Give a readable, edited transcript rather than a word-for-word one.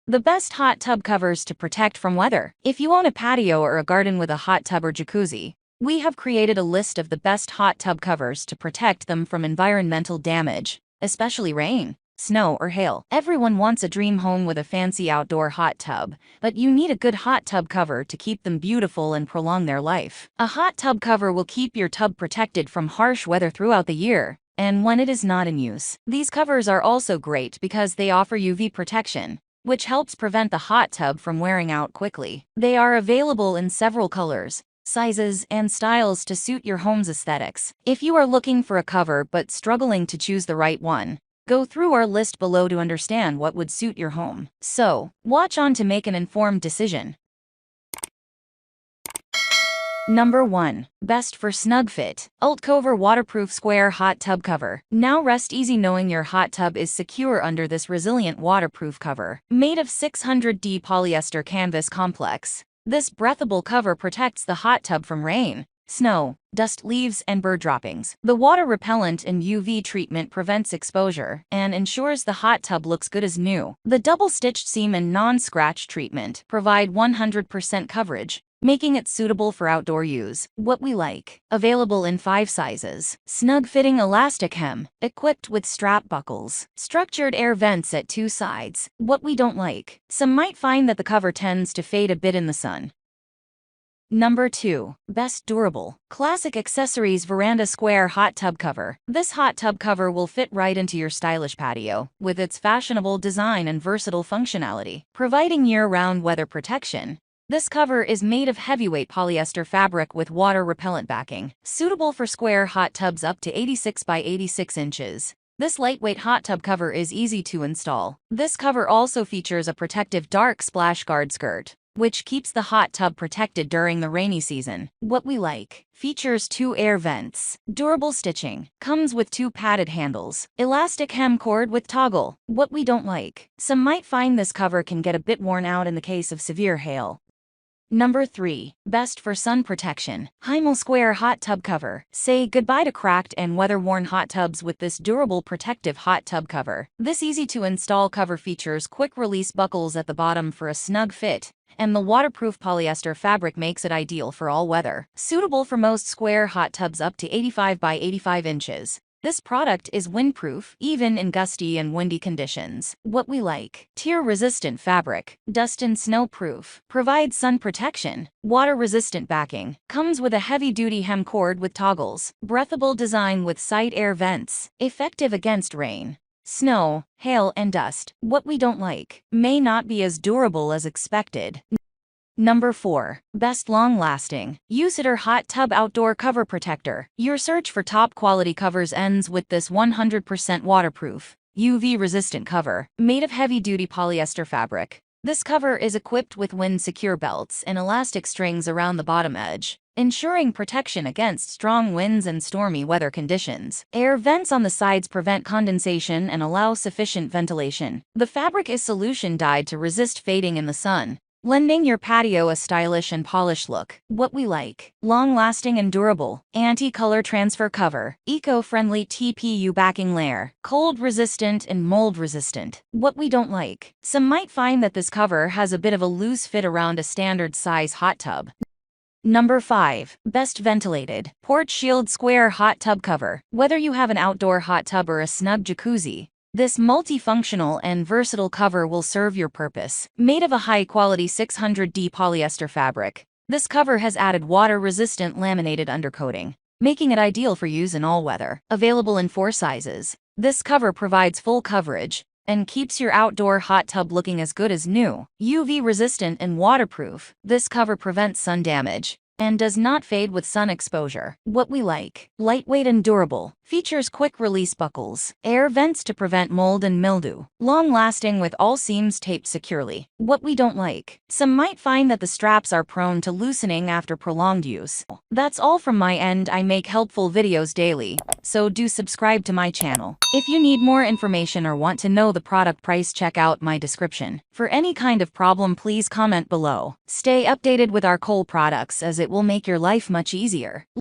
The best hot tub covers to protect from weather. If you own a patio or a garden with a hot tub or jacuzzi, we have created a list of the best hot tub covers to protect them from environmental damage, especially rain, snow, or hail. Everyone wants a dream home with a fancy outdoor hot tub, but you need a good hot tub cover to keep them beautiful and prolong their life. A hot tub cover will keep your tub protected from harsh weather throughout the year, and when it is not in use. These covers are also great because they offer UV protection, which helps prevent the hot tub from wearing out quickly. They are available in several colors, sizes, and styles to suit your home's aesthetics. If you are looking for a cover but struggling to choose the right one, go through our list below to understand what would suit your home. So, watch on to make an informed decision. Number 1. Best for snug fit. UltCover Waterproof Square Hot Tub Cover. Now rest easy knowing your hot tub is secure under this resilient waterproof cover. Made of 600D polyester canvas complex, this breathable cover protects the hot tub from rain, snow, dust, leaves, and bird droppings. The water repellent and UV treatment prevents exposure and ensures the hot tub looks good as new. The double-stitched seam and non-scratch treatment provide 100% coverage, making it suitable for outdoor use. What we like. Available in 5 sizes. Snug-fitting elastic hem, equipped with strap buckles. Structured air vents at 2 sides. What we don't like. Some might find that the cover tends to fade a bit in the sun. Number 2. Best durable. Classic Accessories Veranda Square Hot Tub Cover. This hot tub cover will fit right into your stylish patio, with its fashionable design and versatile functionality, providing year-round weather protection. This cover is made of heavyweight polyester fabric with water-repellent backing, suitable for square hot tubs up to 86 by 86 inches. This lightweight hot tub cover is easy to install. This cover also features a protective dark splash guard skirt, which keeps the hot tub protected during the rainy season. What we like. Features 2 air vents. Durable stitching. Comes with 2 padded handles. Elastic hem cord with toggle. What we don't like. Some might find this cover can get a bit worn out in the case of severe hail. Number 3. Best for sun protection. Himal Square Hot Tub Cover. Say goodbye to cracked and weather-worn hot tubs with this durable protective hot tub cover. This easy-to-install cover features quick-release buckles at the bottom for a snug fit, and the waterproof polyester fabric makes it ideal for all weather. Suitable for most square hot tubs up to 85 by 85 inches. This product is windproof, even in gusty and windy conditions. What we like. Tear-resistant fabric. Dust and snow-proof. Provides sun protection. Water-resistant backing. Comes with a heavy-duty hem cord with toggles. Breathable design with side air vents. Effective against rain, snow, hail, and dust. What we don't like. May not be as durable as expected. Number 4. Best long-lasting. Uceder Hot Tub Outdoor Cover Protector. Your search for top-quality covers ends with this 100% waterproof, UV-resistant cover, made of heavy-duty polyester fabric. This cover is equipped with wind-secure belts and elastic strings around the bottom edge, ensuring protection against strong winds and stormy weather conditions. Air vents on the sides prevent condensation and allow sufficient ventilation. The fabric is solution-dyed to resist fading in the sun, lending your patio a stylish and polished look. What we like. Long-lasting and durable. Anti-color transfer cover. Eco-friendly TPU backing layer. Cold-resistant and mold-resistant. What we don't like. Some might find that this cover has a bit of a loose fit around a standard-size hot tub. Number 5. Best ventilated. Porch Shield Square Hot Tub Cover. Whether you have an outdoor hot tub or a snug jacuzzi, this multifunctional and versatile cover will serve your purpose. Made of a high-quality 600D polyester fabric, this cover has added water-resistant laminated undercoating, making it ideal for use in all weather. Available in 4 sizes, this cover provides full coverage and keeps your outdoor hot tub looking as good as new. UV-resistant and waterproof, this cover prevents sun damage and does not fade with sun exposure. What we like. Lightweight and durable. Features quick-release buckles. Air vents to prevent mold and mildew. Long-lasting with all seams taped securely. What we don't like. Some might find that the straps are prone to loosening after prolonged use. That's all from my end. I make helpful videos daily, so do subscribe to my channel. If you need more information or want to know the product price, check out my description. For any kind of problem, please comment below. Stay updated with our Cole products as it will make your life much easier.